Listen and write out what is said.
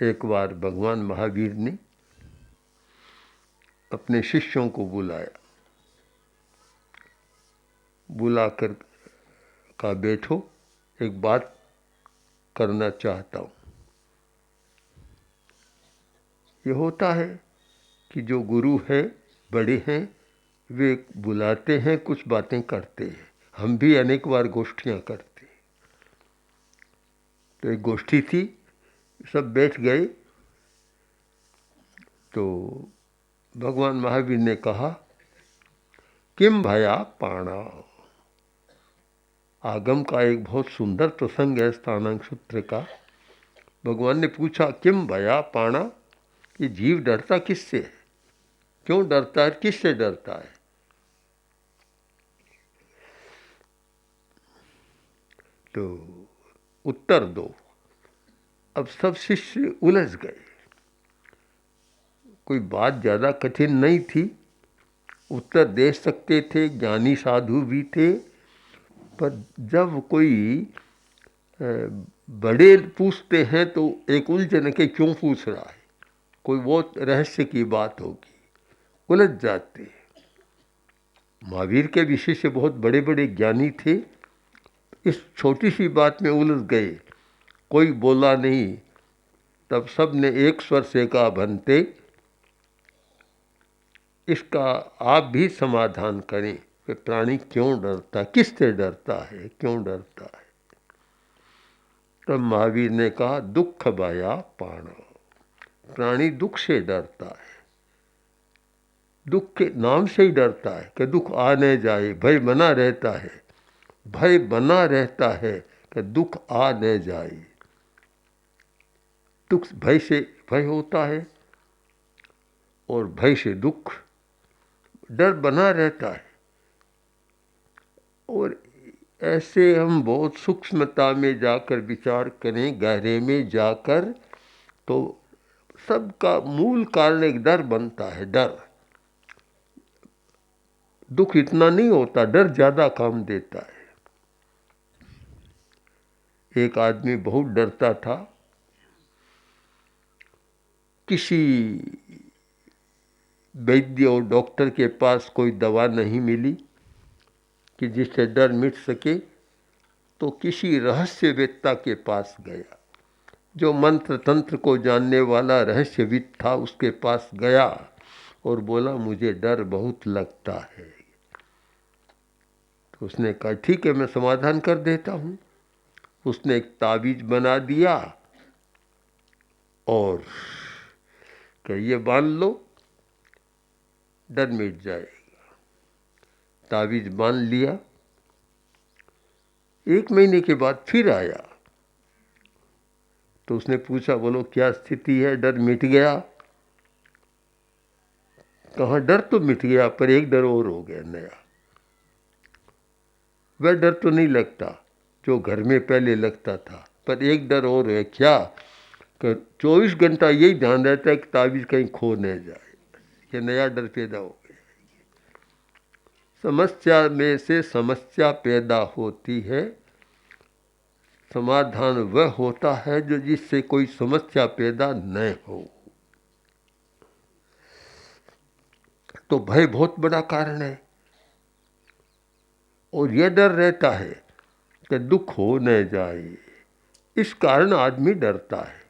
एक बार भगवान महावीर ने अपने शिष्यों को बुलाया, बुलाकर कहा बैठो, एक बात करना चाहता हूँ। ये होता है कि जो गुरु है, बड़े हैं, वे बुलाते हैं, कुछ बातें करते हैं। हम भी अनेक बार गोष्ठियाँ करते हैं। तो एक गोष्ठी थी, सब बैठ गए। तो भगवान महावीर ने कहा, किम भया पाणा। आगम का एक बहुत सुंदर प्रसंग है स्थानांक सूत्र का। भगवान ने पूछा, किम भया पाणा, कि जीव डरता किससे है, क्यों डरता है, किससे डरता है। तो उत्तर दो। अब सब शिष्य उलझ गए। कोई बात ज़्यादा कठिन नहीं थी, उत्तर दे सकते थे, ज्ञानी साधु भी थे। पर जब कोई बड़े पूछते हैं तो एक उलझन के क्यों पूछ रहा है, कोई बहुत रहस्य की बात होगी, उलझ जाते हैं। महावीर के भी शिष्य बहुत बड़े बड़े ज्ञानी थे, इस छोटी सी बात में उलझ गए, कोई बोला नहीं। तब सब ने एक स्वर से कहा, भंते, इसका आप भी समाधान करें कि प्राणी क्यों डरता, किससे डरता है, क्यों डरता है। तब महावीर ने कहा, दुख भया पाण। प्राणी दुख से डरता है, दुख के नाम से ही डरता है कि दुख आ न जाए। भय बना रहता है, भय बना रहता है कि दुख आ न जाए। दुख भय से भय होता है और भय से दुख, डर बना रहता है। और ऐसे हम बहुत सूक्ष्मता में जाकर विचार करें, गहरे में जाकर, तो सबका मूल कारण एक डर बनता है। डर, दुख इतना नहीं होता, डर ज़्यादा काम देता है। एक आदमी बहुत डरता था, किसी वैद्य और डॉक्टर के पास कोई दवा नहीं मिली कि जिससे डर मिट सके। तो किसी रहस्यवेत्ता के पास गया, जो मंत्र तंत्र को जानने वाला रहस्यविद था, उसके पास गया और बोला, मुझे डर बहुत लगता है। तो उसने कहा, ठीक है, मैं समाधान कर देता हूँ। उसने एक ताबीज बना दिया और ये बांध लो, डर मिट जाएगा। ताबीज बांध लिया। 1 महीने के बाद फिर आया तो उसने पूछा, बोलो क्या स्थिति है, डर मिट गया। कहा, डर तो मिट गया, पर एक डर और हो गया नया। वह डर तो नहीं लगता जो घर में पहले लगता था, पर एक डर और है। क्या? कि 24 घंटा यही ध्यान रहता है कि ताबीज कहीं खो न जाए। ये नया डर पैदा हो गया। समस्या में से समस्या पैदा होती है, समाधान वह होता है जो जिससे कोई समस्या पैदा न हो। तो भय बहुत बड़ा कारण है और यह डर रहता है कि दुख हो न जाए, इस कारण आदमी डरता है।